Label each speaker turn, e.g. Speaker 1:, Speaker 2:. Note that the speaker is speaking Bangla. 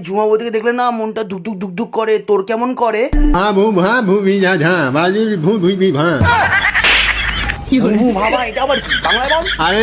Speaker 1: ঝুমা বৌদিকে দেখলে না মনটা ধুকধুক ধুকধুক করে, তোর কেমন করে? ভাবা এটা আবার কি? বাংলায় বল।
Speaker 2: আরে